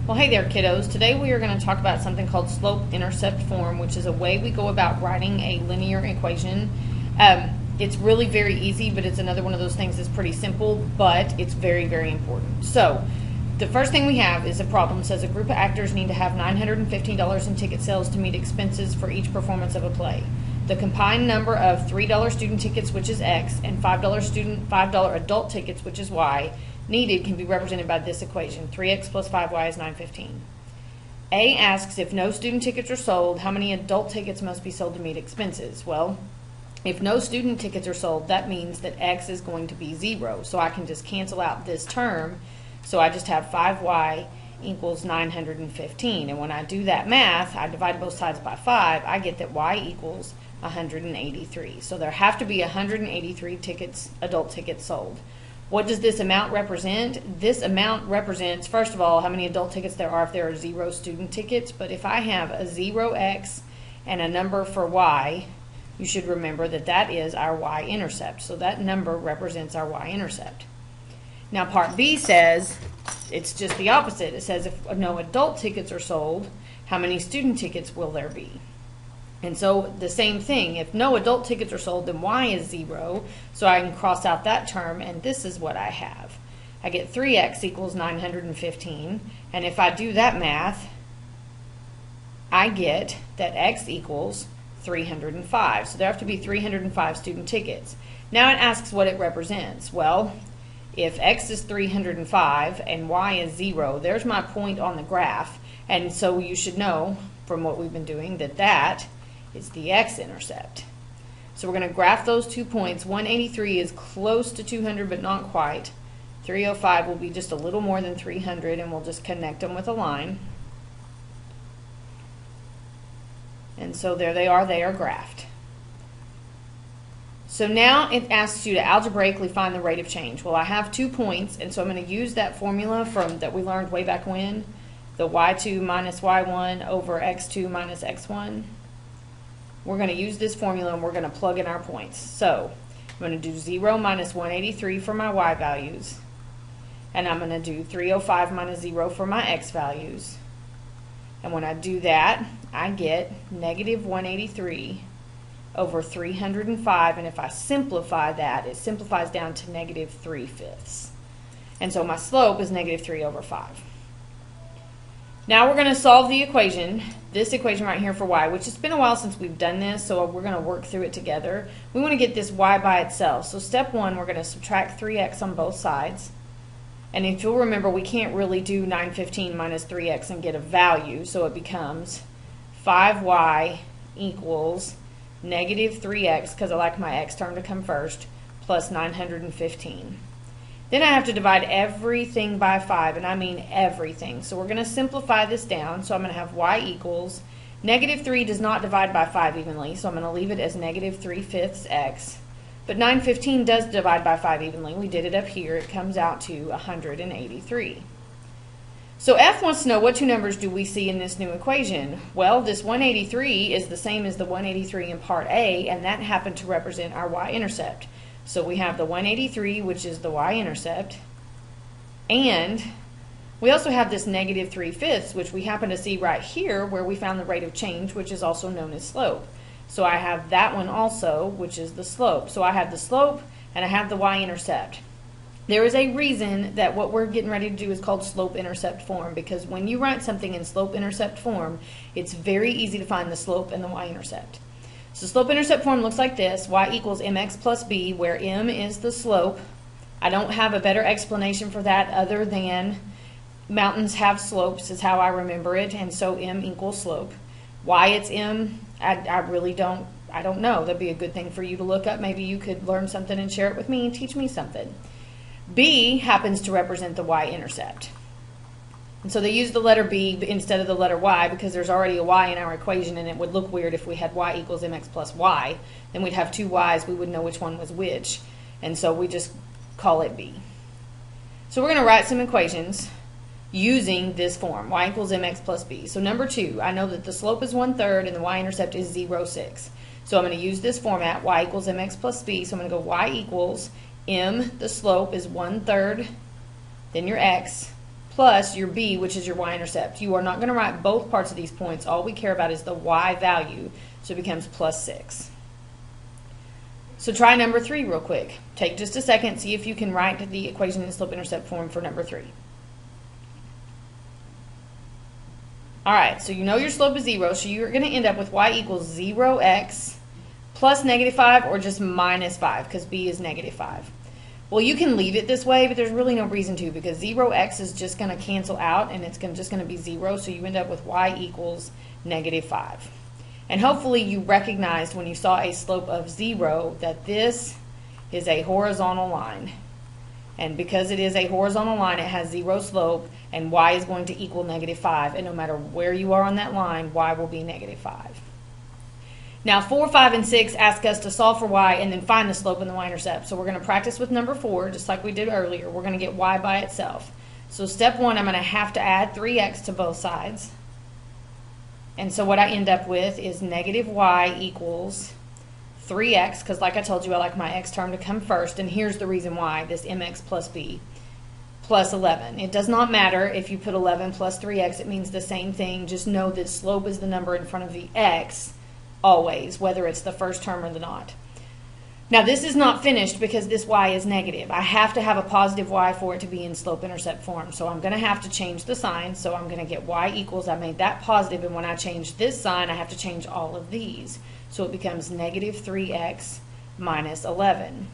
Well, hey there, kiddos. Today we are going to talk about something called slope-intercept form, which is a way we go about writing a linear equation. It's really very easy, but it's another one of those things that's pretty simple, but it's very, very important. So, the first thing we have is a problem that says a group of actors need to have $915 in ticket sales to meet expenses for each performance of a play. The combined number of $3 student tickets, which is X, and $5 adult tickets, which is Y, needed can be represented by this equation. 3x plus 5y is 915. A asks if no student tickets are sold, how many adult tickets must be sold to meet expenses? Well, if no student tickets are sold, that means that x is going to be 0. So I can just cancel out this term. So I just have 5y equals 915. And when I do that math, I divide both sides by 5, I get that y equals 183. So there have to be 183 tickets, adult tickets sold. What does this amount represent? This amount represents, first of all, how many adult tickets there are if there are 0 student tickets. But if I have a 0x and a number for y, you should remember that that is our y-intercept. So that number represents our y-intercept. Now part B says it's just the opposite. It says if no adult tickets are sold, how many student tickets will there be? And so the same thing, if no adult tickets are sold, then y is 0, so I can cross out that term, and this is what I have. I get 3x equals 915, and if I do that math, I get that x equals 305. So there have to be 305 student tickets. Now it asks what it represents. Well, if x is 305 and y is 0, there's my point on the graph, and so you should know from what we've been doing that that is the x-intercept. So we're going to graph those 2 points. 183 is close to 200 but not quite. 305 will be just a little more than 300, and we'll just connect them with a line. And so there they are graphed. So now it asks you to algebraically find the rate of change. Well, I have 2 points, and so I'm going to use that formula that we learned way back when, the y2 minus y1 over x2 minus x1. We're going to use this formula and we're going to plug in our points. So I'm going to do 0 minus 183 for my y values, and I'm going to do 305 minus 0 for my x values. And when I do that, I get negative 183 over 305, and if I simplify that, it simplifies down to negative 3/5. And so my slope is negative 3 over 5. Now we're going to solve the equation, this equation right here for y, which it's been a while since we've done this, so we're going to work through it together. We want to get this y by itself. So step 1, we're going to subtract 3x on both sides. And if you'll remember, we can't really do 915 minus 3x and get a value, so it becomes 5y equals negative 3x, because I like my x term to come first, plus 915. Then I have to divide everything by 5, and I mean everything. So we're going to simplify this down. So I'm going to have y equals, negative 3 does not divide by 5 evenly, so I'm going to leave it as negative 3/5 x. But 915 does divide by 5 evenly. We did it up here. It comes out to 183. So F wants to know what 2 numbers do we see in this new equation. Well, this 183 is the same as the 183 in part A, and that happened to represent our y-intercept. So we have the 183, which is the y-intercept, and we also have this negative 3/5, which we happen to see right here where we found the rate of change, which is also known as slope. So I have that one also, which is the slope. So I have the slope and I have the y-intercept. There is a reason that what we're getting ready to do is called slope-intercept form, because when you write something in slope-intercept form, it's very easy to find the slope and the y-intercept. So slope-intercept form looks like this: y equals mx plus b, where m is the slope. I don't have a better explanation for that other than mountains have slopes is how I remember it, and so m equals slope. Why it's m, I really don't know. That'd be a good thing for you to look up. Maybe you could learn something and share it with me and teach me something. B happens to represent the y-intercept. And so they use the letter B instead of the letter Y because there's already a Y in our equation, and it would look weird if we had y equals mx plus y. Then we'd have 2 y's. We wouldn't know which one was which. And so we just call it B. So we're going to write some equations using this form, y equals mx plus b. So number 2, I know that the slope is 1/3 and the y-intercept is 0.6. So I'm going to use this format, y equals mx plus b. So I'm going to go y equals m, the slope is 1/3, then your x, plus your b, which is your y-intercept. You are not going to write both parts of these points. All we care about is the y value, so it becomes plus 6. So try number 3 real quick. Take just a second, see if you can write the equation in slope-intercept form for number 3. Alright, so you know your slope is 0, so you're going to end up with y equals 0x plus -5 or just minus 5, because b is -5. Well, you can leave it this way, but there's really no reason to, because 0x is just going to cancel out, and it's just going to be 0, so you end up with y equals -5. And hopefully you recognized when you saw a slope of 0 that this is a horizontal line. And because it is a horizontal line, it has 0 slope, and y is going to equal -5. And no matter where you are on that line, y will be -5. Now 4, 5, and 6 ask us to solve for y and then find the slope and the y-intercept. So we're going to practice with number 4, just like we did earlier. We're going to get y by itself. So step 1, I'm going to have to add 3x to both sides. And so what I end up with is -y equals 3x, because like I told you, I like my x term to come first. And here's the reason why, this mx plus b plus 11. It does not matter if you put 11 plus 3x, it means the same thing. Just know that slope is the number in front of the x always, whether it's the first term or the not. Now this is not finished because this y is negative. I have to have a positive y for it to be in slope-intercept form. So I'm going to have to change the sign. So I'm going to get y equals, I made that positive, and when I change this sign, I have to change all of these. So it becomes -3x minus 11.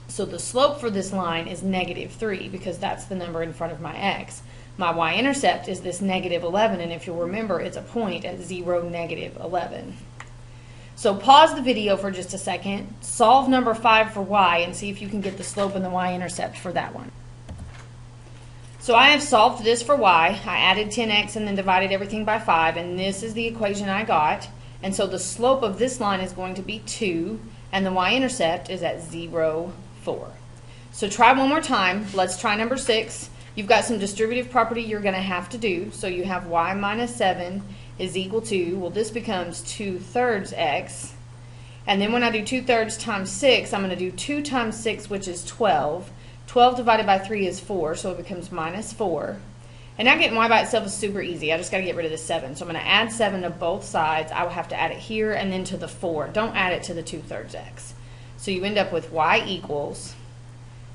So the slope for this line is -3 because that's the number in front of my x. My y-intercept is this -11, and if you'll remember, it's a point at 0, -11. So pause the video for just a second, solve number 5 for y, and see if you can get the slope and the y-intercept for that one. So I have solved this for y. I added 10x and then divided everything by 5, and this is the equation I got. And so the slope of this line is going to be 2, and the y-intercept is at 0, 4. So try one more time. Let's try number 6. You've got some distributive property you're going to have to do. So you have y minus 7 is equal to, well, this becomes 2/3 x. And then when I do 2/3 times 6, I'm going to do 2 times 6, which is 12. 12 divided by 3 is 4, so it becomes -4. And now getting y by itself is super easy. I just got to get rid of the 7. So I'm going to add 7 to both sides. I will have to add it here and then to the 4. Don't add it to the 2/3 x. So you end up with y equals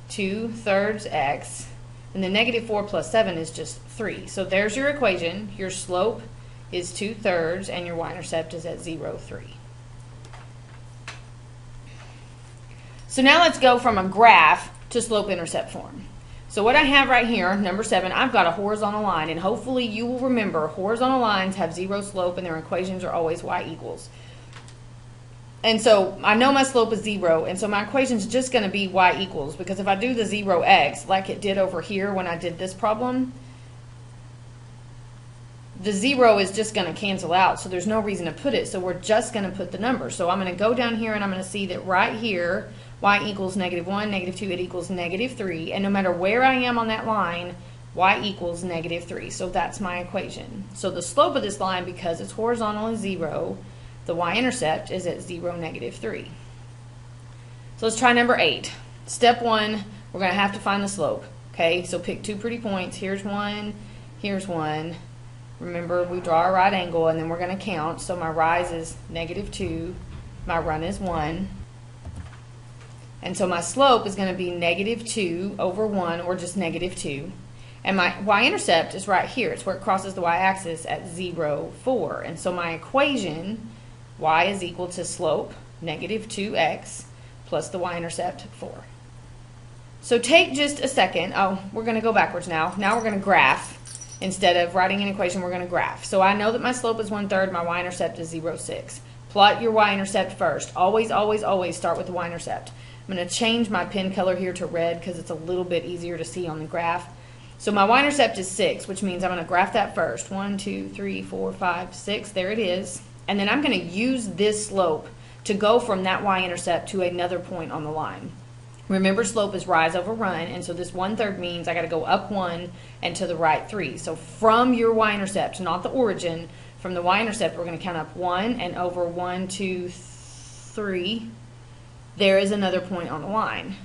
2/3 x. And then -4 plus 7 is just 3. So there's your equation. Your slope is 2/3 and your y-intercept is at 0, 3. So now let's go from a graph to slope-intercept form. So what I have right here, number 7, I've got a horizontal line, and hopefully you will remember horizontal lines have 0 slope and their equations are always y equals. And so I know my slope is 0, and so my equation is just going to be y equals, because if I do the 0x like it did over here when I did this problem, the 0 is just going to cancel out, so there's no reason to put it, so we're just going to put the number. So I'm going to go down here and I'm going to see that right here, y equals -1, -2, it equals -3, and no matter where I am on that line, y equals -3, so that's my equation. So the slope of this line, because it's horizontal, is 0, the y-intercept is at 0, -3. So let's try number 8. Step 1, we're going to have to find the slope. Okay, so pick 2 pretty points. Here's one, here's one. Remember, we draw a right angle, and then we're going to count. So my rise is -2, my run is 1. And so my slope is going to be -2 over 1, or just -2. And my y-intercept is right here. It's where it crosses the y-axis at 0, 4. And so my equation, y is equal to slope, -2x, plus the y-intercept, 4. So take just a second. Oh, we're going to go backwards now. Now we're going to graph. Instead of writing an equation, we're going to graph. So I know that my slope is 1/3, my y-intercept is 0, 6. Plot your y-intercept first. Always, always, always start with the y-intercept. I'm going to change my pen color here to red because it's a little bit easier to see on the graph. So my y-intercept is 6, which means I'm going to graph that first. 1, 2, 3, 4, 5, 6. There it is. And then I'm going to use this slope to go from that y-intercept to another point on the line. Remember, slope is rise over run, and so this 1/3 means I got to go up 1 and to the right 3. So from your y-intercept, not the origin, from the y-intercept, we're going to count up 1, and over 1, 2, 3, there is another point on the line.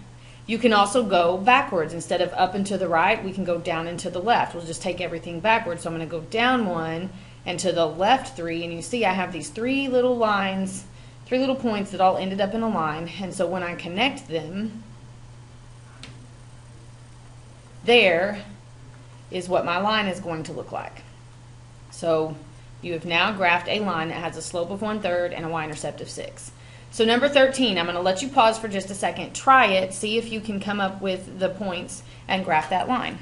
You can also go backwards. Instead of up and to the right, we can go down and to the left. We'll just take everything backwards. So I'm going to go down 1 and to the left 3. And you see I have these 3 little lines, 3 little points that all ended up in a line. And so when I connect them, there is what my line is going to look like. So you have now graphed a line that has a slope of 1/3 and a y-intercept of 6. So number 13, I'm going to let you pause for just a second. Try it. See if you can come up with the points and graph that line.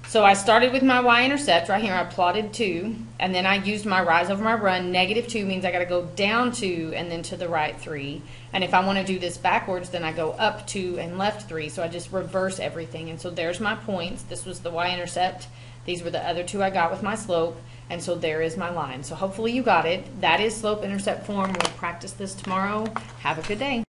So I started with my y-intercept right here. I plotted 2, and then I used my rise over my run. -2 means I got to go down 2 and then to the right 3. And if I want to do this backwards, then I go up 2 and left 3. So I just reverse everything. And so there's my points. This was the y-intercept. These were the other 2 I got with my slope. And so there is my line. So hopefully you got it. That is slope-intercept form. We'll practice this tomorrow. Have a good day.